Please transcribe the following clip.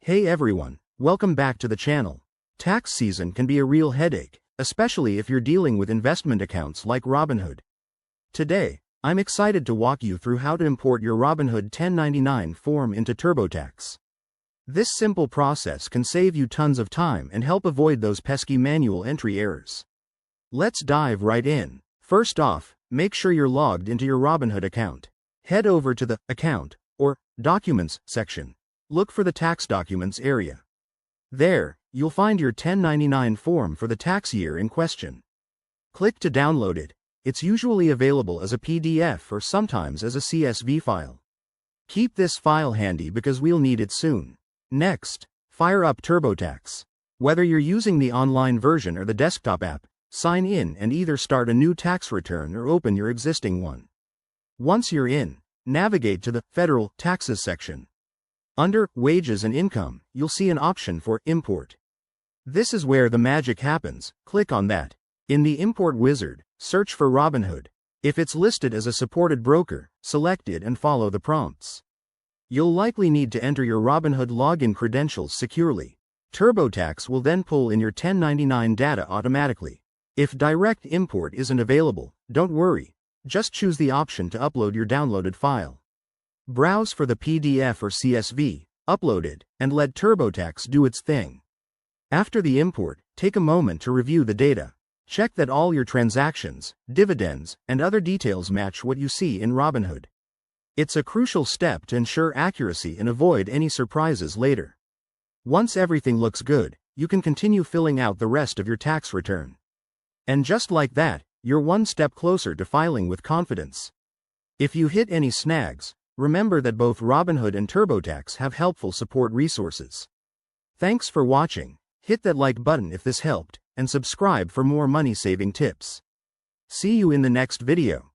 Hey everyone, welcome back to the channel. Tax season can be a real headache, especially if you're dealing with investment accounts like Robinhood. Today, I'm excited to walk you through how to import your Robinhood 1099 form into TurboTax. This simple process can save you tons of time and help avoid those pesky manual entry errors. Let's dive right in. First off, make sure you're logged into your Robinhood account. Head over to the Account or Documents section. Look for the Tax Documents area. There, you'll find your 1099 form for the tax year in question. Click to download it. It's usually available as a PDF or sometimes as a CSV file. Keep this file handy because we'll need it soon. Next, fire up TurboTax. Whether you're using the online version or the desktop app, sign in and either start a new tax return or open your existing one. Once you're in, navigate to the Federal Taxes section. Under Wages and Income, you'll see an option for Import. This is where the magic happens. Click on that. In the Import wizard, search for Robinhood. If it's listed as a supported broker, select it and follow the prompts. You'll likely need to enter your Robinhood login credentials securely. TurboTax will then pull in your 1099 data automatically. If direct import isn't available, don't worry. Just choose the option to upload your downloaded file. Browse for the PDF or CSV, upload it, and let TurboTax do its thing. After the import, take a moment to review the data. Check that all your transactions, dividends, and other details match what you see in Robinhood. It's a crucial step to ensure accuracy and avoid any surprises later. Once everything looks good, you can continue filling out the rest of your tax return. And just like that, you're one step closer to filing with confidence. If you hit any snags, remember that both Robinhood and TurboTax have helpful support resources. Thanks for watching. Hit that like button if this helped, and subscribe for more money-saving tips. See you in the next video.